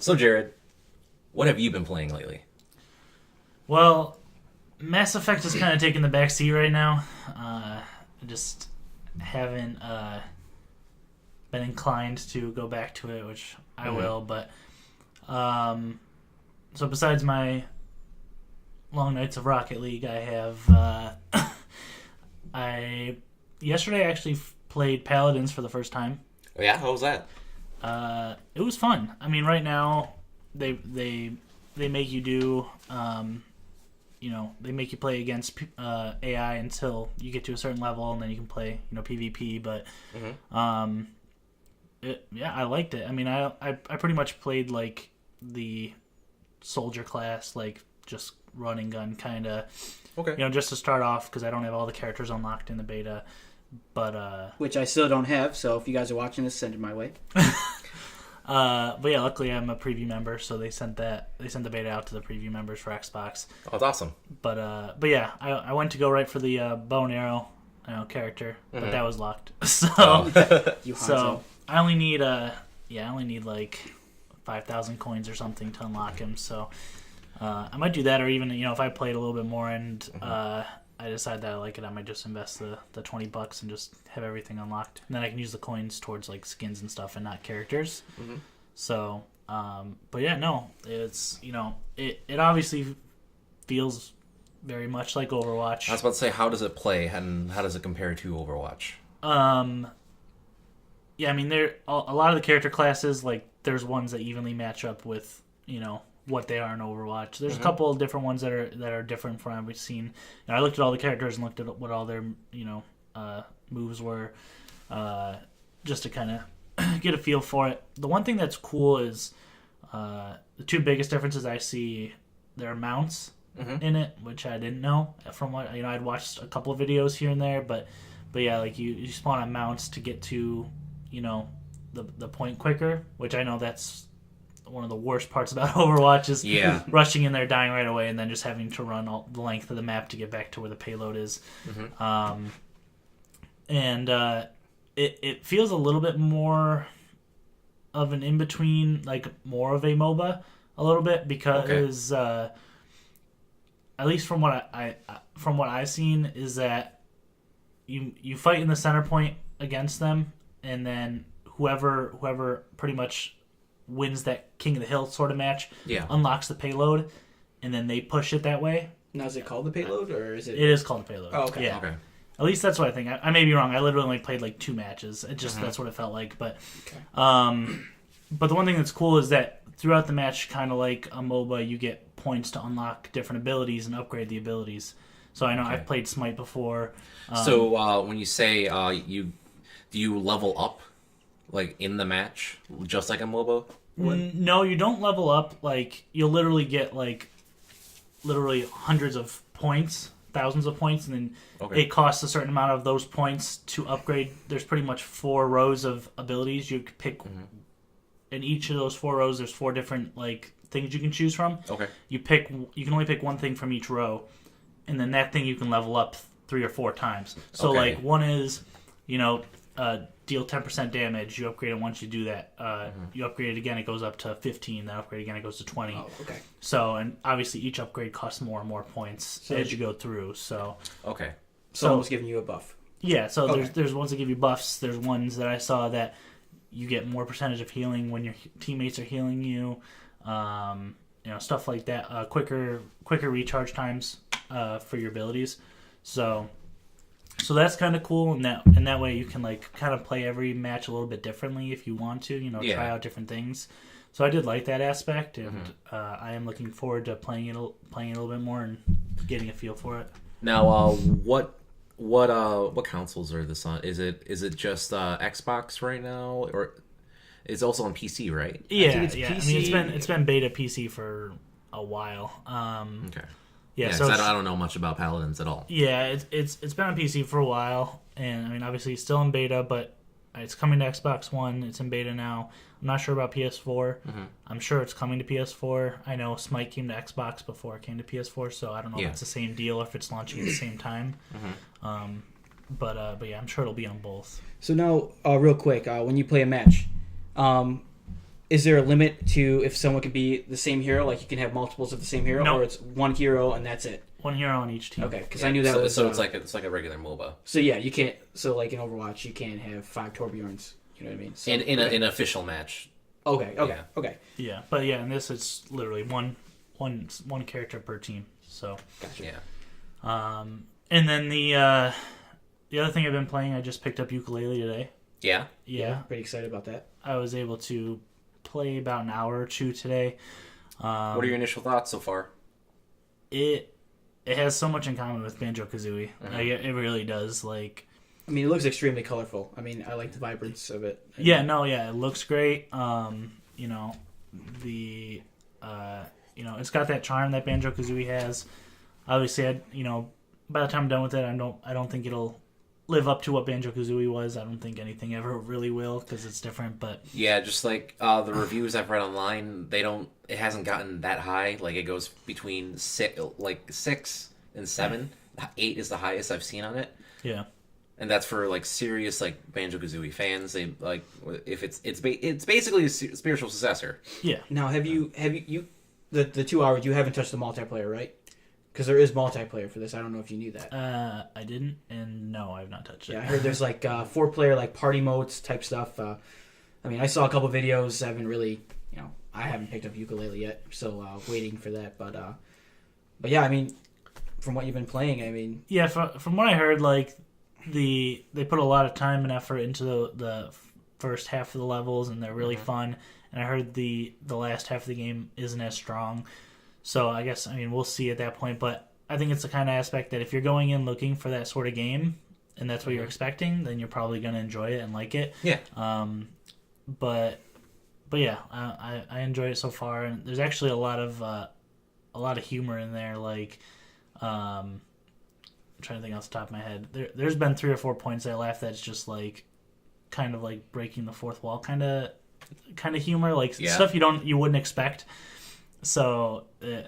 So, Jared, what have you been playing lately? Well, Mass Effect is kind of taking the back seat right now. I just haven't been inclined to go back to it, which I will. But so besides my long nights of Rocket League, I have I yesterday actually played Paladins for the first time. Oh, yeah? How was that? It was fun. I mean, right now they make you do. They make you play against AI until you get to a certain level, and then you can play, PvP. But, I liked it. I mean, I pretty much played like the soldier class, like just running gun kind of. Okay. Just to start off, because I don't have all the characters unlocked in the beta. But which I still don't have. So if you guys are watching this, send it my way. But yeah, luckily I'm a preview member, so they sent the beta out to the preview members for Xbox. Oh, that's awesome. But yeah, I went to go right for the bow and arrow, character, but that was locked. So I only need like 5,000 coins or something to unlock him. So I might do that, or even if I played a little bit more and I decide that I like it, I might just invest the $20 and just have everything unlocked. And then I can use the coins towards like skins and stuff and not characters. Mm-hmm. So, but yeah, no, it's, it obviously feels very much like Overwatch. I was about to say, how does it play and how does it compare to Overwatch? Yeah, I mean, there a lot of the character classes, like there's ones that evenly match up with, what they are in Overwatch. There's a couple of different ones that are different from what we've seen. I looked at all the characters and looked at what all their moves were, just to kind of get a feel for it. The one thing that's cool is the two biggest differences I see. There are mounts in it, which I didn't know from what I'd watched a couple of videos here and there, but yeah, like you spawn on mounts to get to the point quicker, which I know that's one of the worst parts about Overwatch is rushing in there, dying right away, and then just having to run all the length of the map to get back to where the payload is. It feels a little bit more of an in-between, like more of a MOBA a little bit, because at least from what I've seen is that you fight in the center point against them, and then whoever pretty much wins that King of the Hill sort of match, unlocks the payload, and then they push it that way. Now, is it called the payload, or is it? It is called the payload. Oh, okay. Yeah. Okay. At least that's what I think. I may be wrong. I literally only played like 2 matches. It just that's what it felt like. But, but the one thing that's cool is that throughout the match, kind of like a MOBA, you get points to unlock different abilities and upgrade the abilities. So I know I've played Smite before. So when you say do you level up like in the match just like a MOBA? No, you don't level up. Like you'll literally get like hundreds of points, thousands of points, and then it costs a certain amount of those points to upgrade. There's pretty much 4 rows of abilities you could pick. In each of those 4 rows, there's 4 different like things you can choose from. Okay. You can only pick one thing from each row, and then that thing you can level up 3 or 4 times. So like one is, deal 10% damage. You upgrade it once you do that. You upgrade it again, it goes up to 15. Then upgrade again, it goes to 20. Oh, okay. So, and obviously each upgrade costs more and more points as you go through. So Someone was giving you a buff. Yeah. So there's ones that give you buffs. There's ones that I saw that you get more percentage of healing when your teammates are healing you. Stuff like that. Quicker recharge times for your abilities. So that's kind of cool, and that way you can like kind of play every match a little bit differently if you want to, try out different things. So I did like that aspect, and I am looking forward to playing it a little bit more and getting a feel for it. Now, what consoles are this on? Is it just Xbox right now, or it's also on PC, right? Yeah, yeah. I mean, it's been beta PC for a while. Okay. Yeah, so I don't know much about Paladins at all. Yeah, it's been on PC for a while, and I mean, obviously it's still in beta, but it's coming to Xbox One. It's in beta now. I'm not sure about PS4. I'm sure it's coming to PS4. I know Smite came to Xbox before it came to PS4, so I don't know if it's the same deal or if it's launching at the same time. But yeah, I'm sure it'll be on both. So now, real quick, when you play a match, is there a limit to if someone can be the same hero? Like you can have multiples of the same hero, No. or it's one hero and that's it. One hero on each team. Okay, because Yeah, I knew that so, was. so it's like a regular MOBA So yeah, you can't. So like in Overwatch, you can't have 5 Torbjorns. You know what I mean? So, in an official match. Okay. Yeah. Okay. Yeah, but yeah, in this it's literally one character per team. So, Gotcha. Yeah. and then the other thing I've been playing, I just picked up ukulele today. Yeah. Yeah, Pretty excited about that. I was able to play about an hour or two today. What are your initial thoughts so far? It has so much in common with Banjo-Kazooie. Like, it really does. Like, I mean, it looks extremely colorful. I mean, I like the vibrance of it. yeah, no, yeah, it looks great. You know, the it's got that charm that Banjo-Kazooie has. Obviously, by the time I'm done with it, I don't think it'll live up to what Banjo-Kazooie was. I don't think anything ever really will because it's different. But Yeah, just like the reviews I've read online, it hasn't gotten that high. Like it goes between 6 and 7. 8 is the highest I've seen on it. yeah, Mm-hmm. And that's for like serious like Banjo-Kazooie fans. They like if it's basically a spiritual successor. yeah. Now, have you the 2 hours? You haven't touched the multiplayer, right? Because there is multiplayer for this. I don't know if you knew that. I didn't, and no, I've not touched it. Yeah, I heard there's like 4-player like party modes type stuff. I mean, I saw a couple videos. I haven't really, I haven't picked up ukulele yet, so waiting for that. But yeah, I mean, from what you've been playing, I mean, Yeah, from what I heard, like they put a lot of time and effort into the first half of the levels, and they're really fun. And I heard the last half of the game isn't as strong. So I guess we'll see at that point. But I think it's the kind of aspect that if you're going in looking for that sort of game, and that's what you're expecting, then you're probably going to enjoy it and like it. Yeah. But yeah, I enjoy it so far, and there's actually a lot of humor in there. Like, I'm trying to think off the top of my head. There's been 3 or 4 points I laughed at. It's just like, kind of like breaking the fourth wall, kind of humor, like stuff you wouldn't expect. So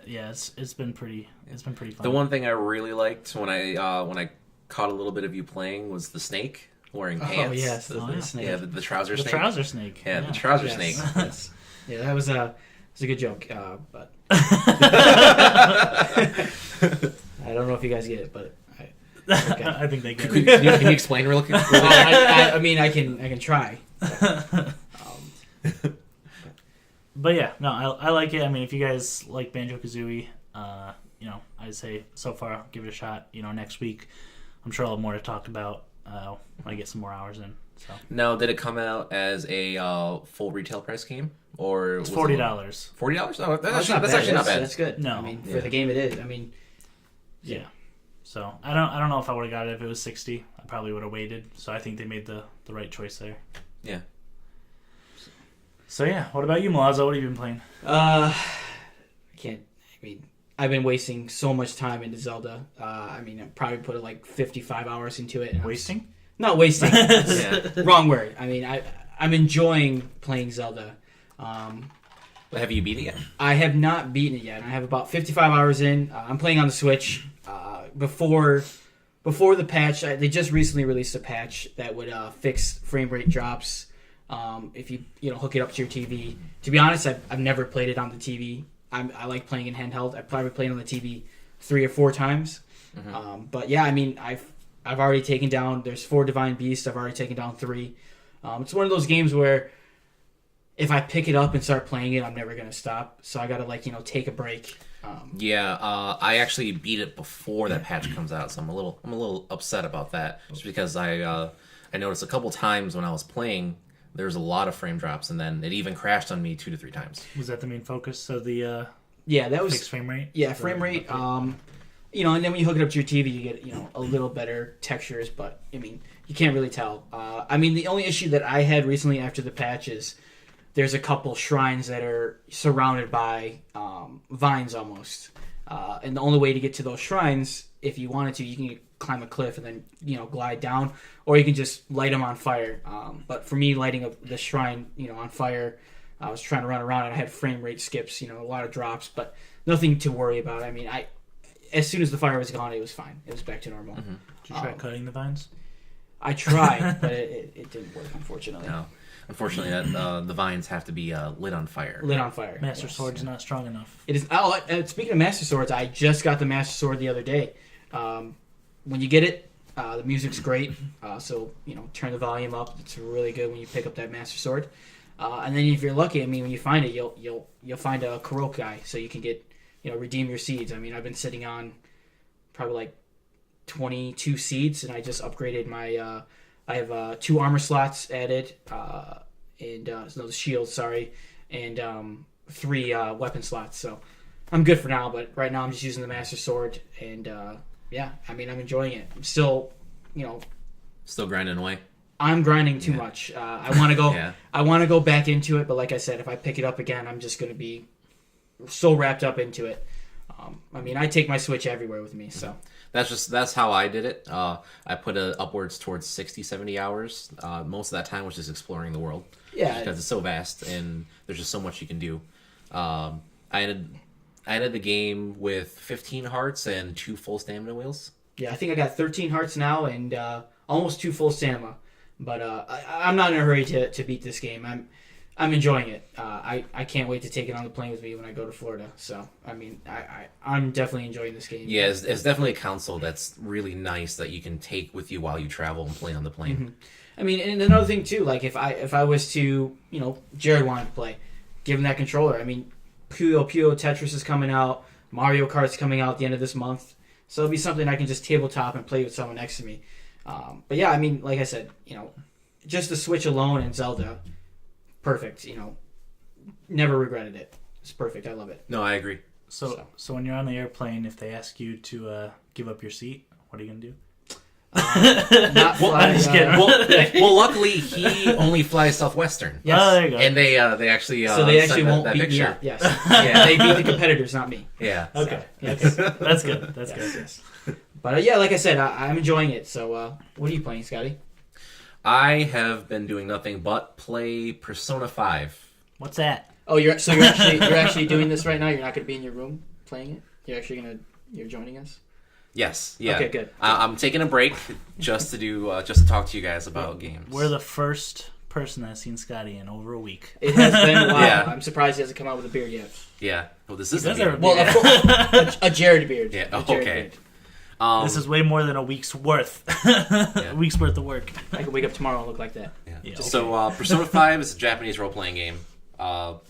yeah, it's been pretty fun. The one thing I really liked when I caught a little bit of you playing was the snake wearing pants. oh yes, the yeah. snake. Yeah, the trouser the snake. trouser snake. Yeah, the trouser Yes, snake. yes. Yeah, that was a good joke. But I don't know if you guys get it, but okay. I think they get Can it. you explain real quick? I mean, I can try. But yeah, no, I like it. I mean, if you guys like Banjo-Kazooie, I'd say so far give it a shot. Next week, I'm sure I'll have more to talk about when I get some more hours in. So Now, did it come out as a full retail price game, or it's was $40. $40? Oh, that's not actually not bad. That's good. No. I mean, Yeah. for the game it is. I mean, Yeah. So I don't know if I would have got it if it was $60. I probably would have waited. So I think they made the right choice there. Yeah. So yeah, what about you, Milazzo? What have you been playing? I can't. I mean, I've been wasting so much time into Zelda. I probably put like 55 hours into it. And Wasting? Not wasting. Yeah. Wrong word. I mean, I'm enjoying playing Zelda. Have you beat it yet? I have not beaten it yet. I have about 55 hours in. I'm playing on the Switch. Before the patch, they just recently released a patch that would fix frame rate drops if you hook it up to your TV. To be honest, I've never played it on the TV. I like playing in handheld. I've probably played on the TV 3 or 4 times. But yeah, I mean, I've already taken down. There's 4 Divine Beasts. I've already taken down 3. It's one of those games where if I pick it up and start playing it, I'm never gonna stop. So I gotta take a break. Yeah, I actually beat it before that patch comes out, so I'm a little upset about that. Just because I noticed a couple times when I was playing, there was a lot of frame drops, and then it even crashed on me 2 to 3 times. Was that the main focus of the Yeah, that was fixed frame rate? Yeah, frame rate. And then when you hook it up to your TV, you get a little better textures, but I mean, you can't really tell. The only issue that I had recently after the patch is there's a couple shrines that are surrounded by vines almost, and the only way to get to those shrines, if you wanted to, you can climb a cliff and then glide down, or you can just light them on fire. But for me, lighting the shrine on fire, I was trying to run around and I had frame rate skips, a lot of drops, but nothing to worry about. I mean, as soon as the fire was gone, it was fine. It was back to normal. Mm-hmm. Did you try cutting the vines? I tried, but it didn't work, unfortunately. No. Unfortunately, that the vines have to be lit on fire. Lit on fire. Master Yes. Sword's not strong enough. It is. Oh, speaking of Master Swords, I just got the Master Sword the other day. When you get it, the music's great. So turn the volume up. It's really good when you pick up that Master Sword. And then if you're lucky, I mean, when you find it, you'll find a Kurok guy, so you can get redeem your seeds. I mean, I've been sitting on probably like 22 seeds, and I just upgraded my. I have 2 armor slots added, and no, the shields, sorry, and 3 weapon slots. So I'm good for now. But right now, I'm just using the Master Sword, and yeah, I mean, I'm enjoying it. I'm still, Still grinding away. I'm grinding too much. I want to go. Yeah. I want to go back into it, but like I said, if I pick it up again, I'm just going to be so wrapped up into it. I mean, I take my Switch everywhere with me, so. That's how I did it. I put it upwards towards 60, 70 hours. Most of that time was just exploring the world. Yeah. Because it's so vast and there's just so much you can do. I ended the game with 15 hearts and 2 full stamina wheels. Yeah, I think I got 13 hearts now and almost 2 full stamina. But I'm not in a hurry to beat this game. I'm enjoying it. I can't wait to take it on the plane with me when I go to Florida. So, I mean, I'm definitely enjoying this game. Yeah, it's definitely a console that's really nice that you can take with you while you travel and play on the plane. Mm-hmm. I mean, and another thing too, like if I was to, Jared wanted to play, give him that controller. I mean, Puyo Puyo Tetris is coming out, Mario Kart's coming out at the end of this month, so it'll be something I can just tabletop and play with someone next to me. But yeah, I mean, like I said, just the Switch alone and Zelda, perfect. Never regretted it. It's perfect. I love it. No, I agree. So when you're on the airplane, if they ask you to give up your seat, what are you gonna do? Not fly, I'm just kidding. Well, luckily he only flies Southwestern. Yes. Oh, there you go. And they actually So they sent actually won't that beat me picture. up. Yes. Yeah. They beat the competitors, not me. Yeah. Okay, Yes. that's good. That's good. Yes. But yeah, like I said, I'm enjoying it. So what are you playing, Scotty? I have been doing nothing but play Persona 5. What's that? Oh, you're actually doing this right now. You're not going to be in your room playing it. You're joining us. Yes. Yeah. Okay, good. I'm taking a break just to talk to you guys about games. We're the first person that's seen Scotty in over a week. It has been a while. Yeah. I'm surprised he hasn't come out with a beard yet. Yeah. Well, this is does a have a beard. Well, a Jared beard. Yeah. A Jared Okay. beard. This is way more than a week's worth. A week's worth of work. I could wake up tomorrow and look like that. Yeah. Yeah, So Persona 5 is a Japanese role-playing game.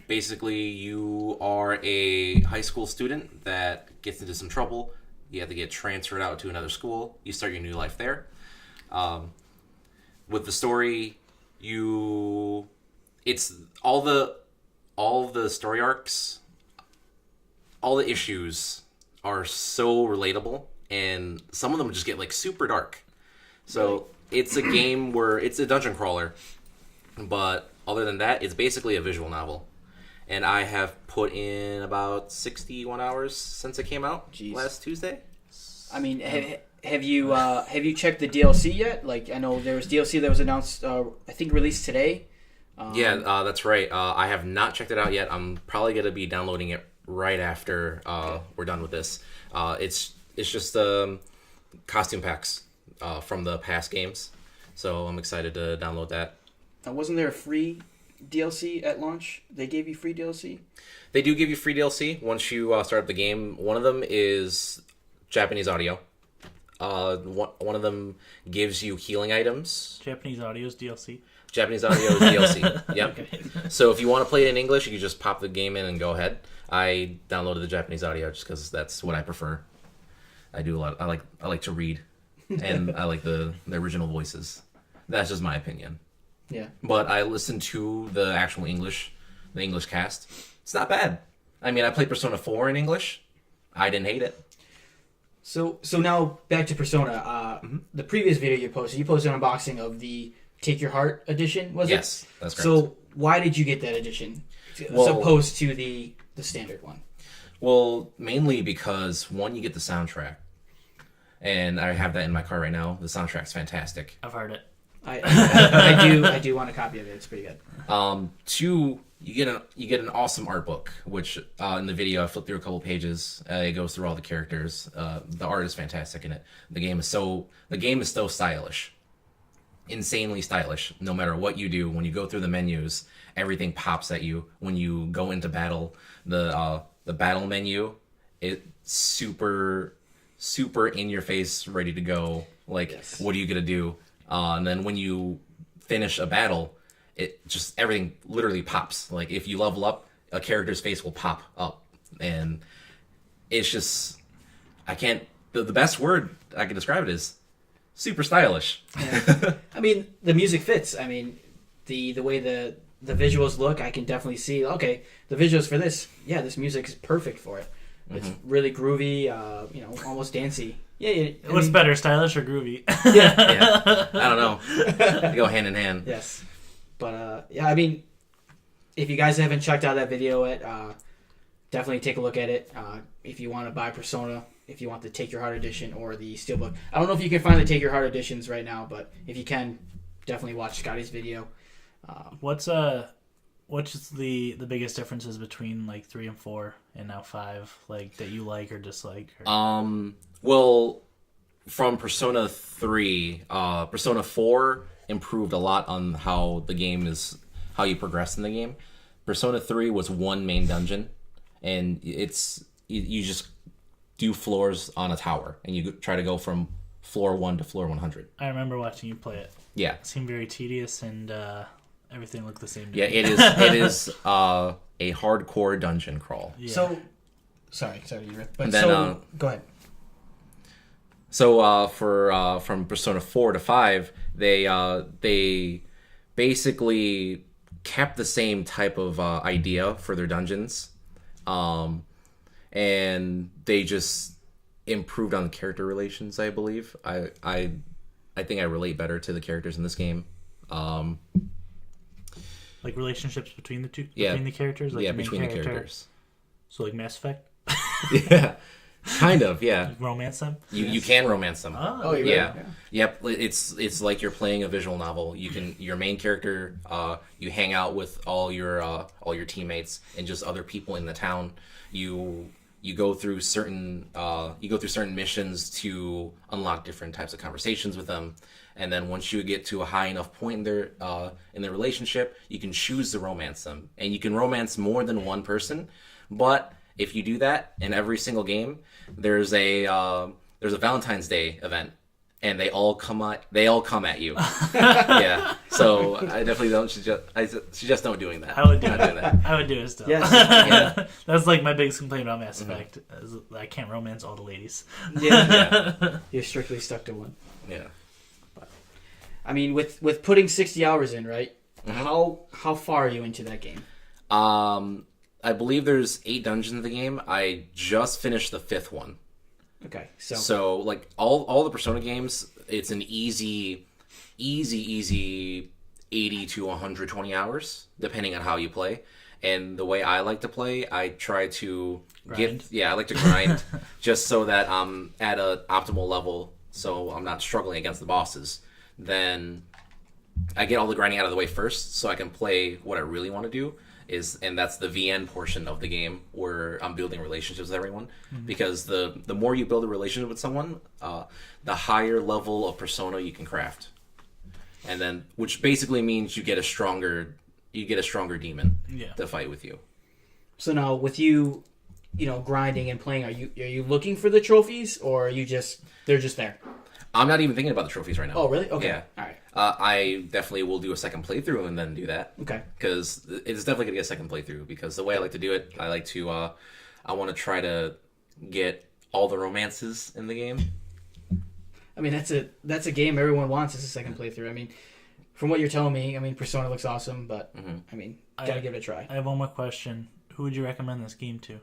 Basically, you are a high school student that gets into some trouble. You have to get transferred out to another school. You start your new life there. With the story, it's all the story arcs, all the issues are so relatable, and some of them just get like super dark. So it's a game where it's a dungeon crawler, but other than that, it's basically a visual novel. And I have put in about 61 hours since it came out last Tuesday. I mean, have you checked the DLC yet? Like, I know there was DLC that was announced. I think released today. That's right. I have not checked it out yet. I'm probably going to be downloading it right after we're done with this. It's just costume packs from the past games, so I'm excited to download that. Wasn't there a free DLC at launch? They gave you free DLC? They do give you free DLC once you start up the game. One of them is Japanese audio. One of them gives you healing items. Japanese audio's DLC. Japanese audio is DLC. Yep. Okay. So if you want to play it in English, you can just pop the game in and go ahead. I downloaded the Japanese audio just because that's what I prefer. I do a lot. I like to read, and I like the original voices. That's just my opinion. Yeah. But I listened to the actual English cast. It's not bad. I mean, I played Persona 4 in English. I didn't hate it. So now back to Persona. The previous video you posted an unboxing of the Take Your Heart edition, was it? Yes, that's correct. So why did you get that edition as opposed to the standard one? Well, mainly because, one, you get the soundtrack. And I have that in my car right now. The soundtrack's fantastic. I've heard it. I do want a copy of it. It's pretty good. Two, you get an awesome art book, which in the video I flipped through a couple pages. It goes through all the characters. The art is fantastic in it. The game is so stylish. insanely stylish. No matter what you do, when you go through the menus, everything pops at you. When you go into battle, the battle menu, it's super in your face, ready to go. Like, Yes. what are you gonna do? And then when you finish a battle, it just everything literally pops. Like if you level up, a character's face will pop up, and it's just I can't. The best word I can describe it is super stylish. I mean, the music fits. I mean, the way the visuals look, I can definitely see. Okay, the visuals for this, yeah, this music is perfect for it. It's really groovy, almost dancey. Yeah. What's better, stylish or groovy? Yeah, I don't know. They go hand in hand. Yes, but yeah, I mean, if you guys haven't checked out that video yet, definitely take a look at it. If you want to buy Persona, if you want the Take Your Heart edition or the Steelbook, I don't know if you can find the Take Your Heart editions right now, but if you can, definitely watch Scotty's video. What's the biggest differences between like 3 and 4 and now 5, like that you like or dislike? Or... Well, from Persona 3, Persona 4 improved a lot on how how you progress in the game. Persona 3 was one main dungeon, and you just do floors on a tower, and you try to go from floor 1 to floor 100. I remember watching you play it. Yeah. It seemed very tedious, and everything looked the same to Yeah, me. it is a hardcore dungeon crawl. Yeah. So, sorry, but And then, go ahead. So from Persona 4 to 5, they basically kept the same type of idea for their dungeons, and they just improved on the character relations. I believe I think I relate better to the characters in this game. Like relationships between the two, Yeah. between the characters, like Yeah, the main between the character. characters. So like Mass Effect, Yeah, kind of. Yeah, romance them. you can romance them. Oh, you Yeah. really? Yep. It's like you're playing a visual novel. Your main character, you hang out with all your teammates and just other people in the town. You go through certain missions to unlock different types of conversations with them, and then once you get to a high enough point in their relationship, you can choose to romance them, and you can romance more than one person. But if you do that in every single game, there's a Valentine's Day event, and they all come at you. Yeah. So I definitely don't suggest don't doing that. I would do Not it. doing that. I would do it still. Yes. Yeah. That's like my biggest complaint about Mass Effect. Is I can't romance all the ladies. Yeah. You're strictly stuck to one. Yeah. I mean, with putting 60 hours in, right? How far are you into that game? I believe there's 8 dungeons in the game. I just finished the 5th one. Okay, So like all the Persona games, it's an easy 80 to 120 hours, depending on how you play. And the way I like to play, I try to Grind. I like to grind just so that I'm at an optimal level, so I'm not struggling against the bosses. Then I get all the grinding out of the way first, so I can play what I really want to do. And that's the VN portion of the game where I'm building relationships with everyone. Because the more you build a relationship with someone, the higher level of persona you can craft, and then which basically means you get a stronger demon to fight with you. So now with you, grinding and playing, are you looking for the trophies, or are you they're just there? I'm not even thinking about the trophies right now. Oh, really? Okay. Yeah. All right. I definitely will do a second playthrough and then do that. Okay. Because it's definitely gonna get a second playthrough. Because the way I like to do it, I like to, I want to try to get all the romances in the game. I mean, that's a game everyone wants as a second playthrough. I mean, from what you're telling me, I mean, Persona looks awesome, but I mean, gotta give it a try. I have one more question. Who would you recommend this game to?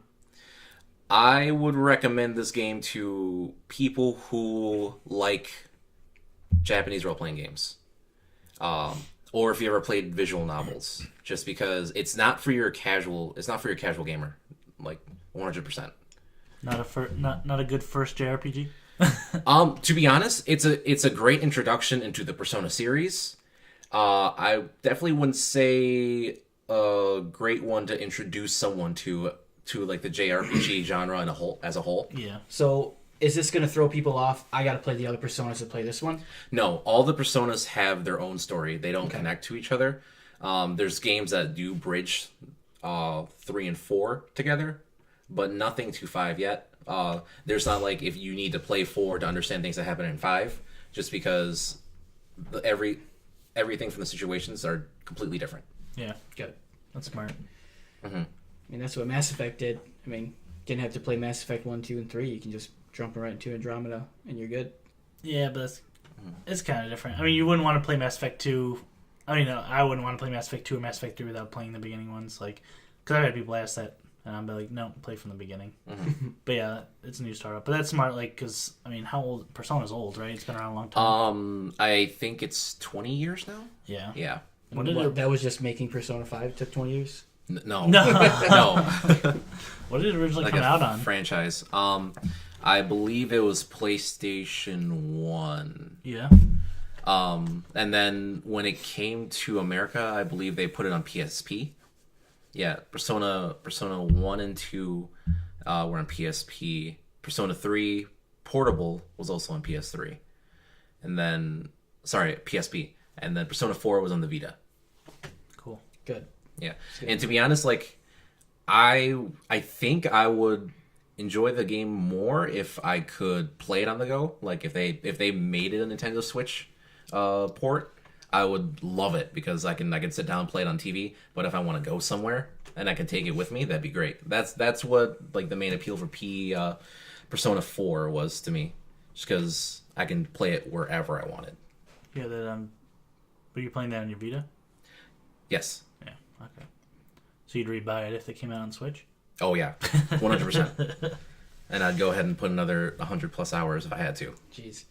I would recommend this game to people who like Japanese role-playing games. Or if you ever played visual novels, just because it's not for your casual gamer, like 100%. Not a good first JRPG. To be honest, it's a great introduction into the Persona series. I definitely wouldn't say a great one to introduce someone to like the JRPG genre as a whole. Yeah. So is this going to throw people off? I got to play the other Personas to play this one. No, all the Personas have their own story. They don't connect to each other. There's games that do bridge 3 and 4 together, but nothing to 5 yet. There's not like if you need to play 4 to understand things that happen in 5, just because everything from the situations are completely different. Yeah, Good. that's smart. I mean, that's what Mass Effect did. I mean, didn't have to play Mass Effect 1, 2, and 3. You can just jump right into Andromeda, and you're good. Yeah, but it's kind of different. I mean, you wouldn't want to play Mass Effect 2. I mean, I wouldn't want to play Mass Effect 2 or Mass Effect 3 without playing the beginning ones. Like, because I've had people ask that, and I'm like, no, play from the beginning. But yeah, it's a new startup. But that's smart, like, because, I mean, how old? Persona's old, right? It's been around a long time. I think it's 20 years now. Yeah. Yeah. What did it, That was just making Persona 5 took 20 years? No. No. No. what did it originally Like come a out on? franchise. I believe it was PlayStation 1. Yeah. And then when it came to America, I believe they put it on PSP. Yeah, Persona 1 and 2 were on PSP. Persona 3 Portable was also on PS3. And then, sorry, PSP. And then Persona 4 was on the Vita. Cool. Good. Yeah. And to be honest, like, I think I would enjoy the game more if I could play it on the go. Like, if they made it a Nintendo Switch port, I would love it because I can sit down and play it on TV. But if I want to go somewhere and I can take it with me, that'd be great. That's what like the main appeal for Persona 4 was to me, just because I can play it wherever I wanted. Yeah, that were you playing that on your Vita? Yes. Yeah. Okay. So you'd rebuy it if they came out on Switch? Oh yeah, 100%. And I'd go ahead and put another 100+ hours if I had to. Jeez.